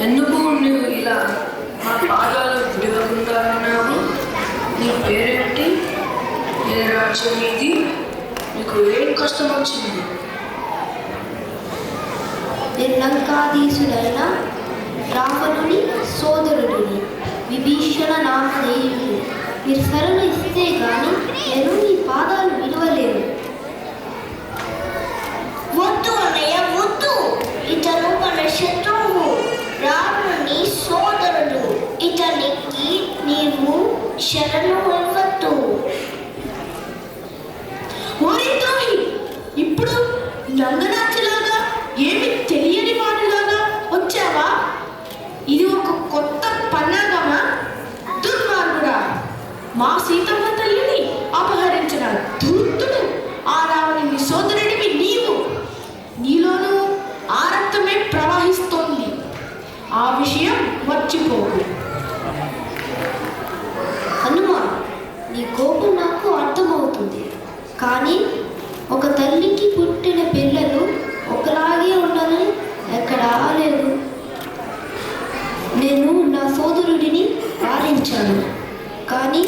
ఎందుకు నువ్వు ఇలా మా పాదాలు విడవకుండా ఉన్నావు? నీ పేరేంటి? ఏ రాజ్యం ఇది? నీకు ఏం కష్టం వచ్చింది? నేను లంకాధీశుడైన రావణుని సోదరుడిని, విభీషణ నామధేయుడిని. మీరు శరణు ఇస్తే గాని నేను మీ పాదాలు విడవలేను. వద్దు అన్నయ్య, వద్దు. ఇతను మన శత్రువు, రావణుని సోదరుడు. ఇతనికి నీవు శరణు ఇవ్వద్దు. ఇప్పుడు నంగనాథులాగా ఏమి తెలియని వాడిలాగా వచ్చావా? ఇది ఒక కొత్త పన్నాగమా? దుర్మార్గుడా! మా సీతమ్మ తల్లిని అపహరించిన ధూర్తుడు ఆ రావణుని సోదరుడివి నీవు. నీలోనూ ఆ రక్తమే ప్రవహిస్తోంది. ఆ విషయం మర్చిపోకు. హనుమా, నీ కోపం నాకు అర్థమవుతుంది. కానీ ఒక తల్లికి పుట్టిన పిల్లలు ఒకలాగే ఉండాలని ఎక్కడా లేదు. నేను నా సోదరుడిని వారించాను, కానీ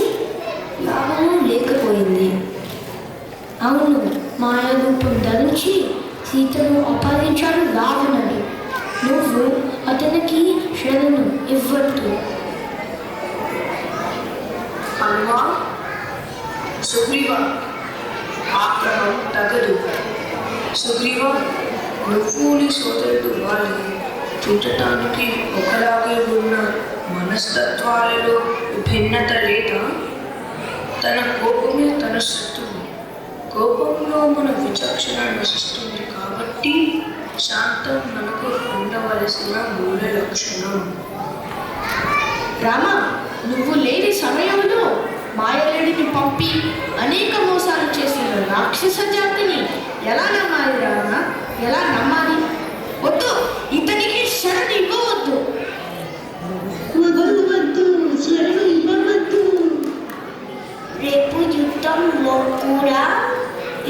లాభం లేకపోయింది. అవును, మాయారూపం ధరించి సీతను అపహరించాడు రావణుడు. నువ్వు అతనికి శరణు ఇవ్వద్దు. హనుమా, సుగ్రీవ, ఆక్రమం తగదు. సుగ్రీవ, నువ్వు నీ సోదరుడు వాళ్ళు చూడటానికి ఒకలాగే ఉన్న మనస్తత్వాలలో భిన్నత లేదా? తన కోపమే తన శత్రువు. కోపంలో మన విచక్షణ నశిస్తుంది. కాబట్టి శాంతం మనకు ఉండవలసిన మూల లక్షణం. రామ, నువ్వు లేని సమయంలో మాయలేడిని పంపి అనేక మోసాలు చేసిన రాక్షస జాతిని ఎలా నమ్మాలి రామ? ఎలా నమ్మాలి? వద్దు, ఇతనికి శరణు ఇవ్వవద్దు. వద్దు, శరణు ఇవ్వవద్దు. రేపు యుద్ధంలో కూడా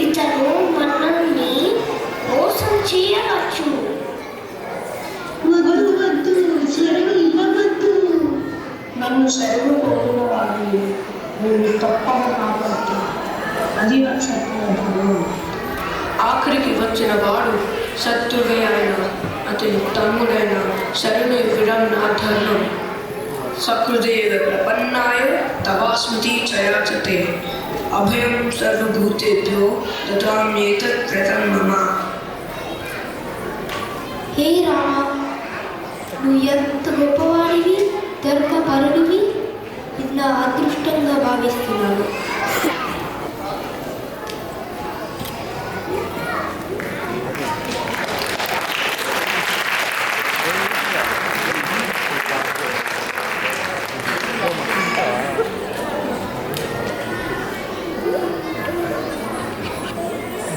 ఇతను మనల్ని మోసం చేయవచ్చు. వద్దు, శరణు ఇవ్వవద్దు. నన్ను శరణు కోరిన వాడిని నేను తప్పక కాపాడుతున్నా. అది నా క్షత్రియ. ఆఖరికి వచ్చిన వాడు శత్రువే అయిన అతని తమ్ముడైన శరణు ఇవ్వడం నా ధర్మం. సకృదేవ ప్రపన్నాయ తవాస్మృతి చయాచతే అభయం సర్వభూతేభ్యో దదామ్యేతత్ వ్రతం మమ. హే రామ, నువ్వు ఎంత గొప్పవాడివి, ధర్మపరుడివి. ఇది నా అదృష్టంగా భావిస్తున్నాను.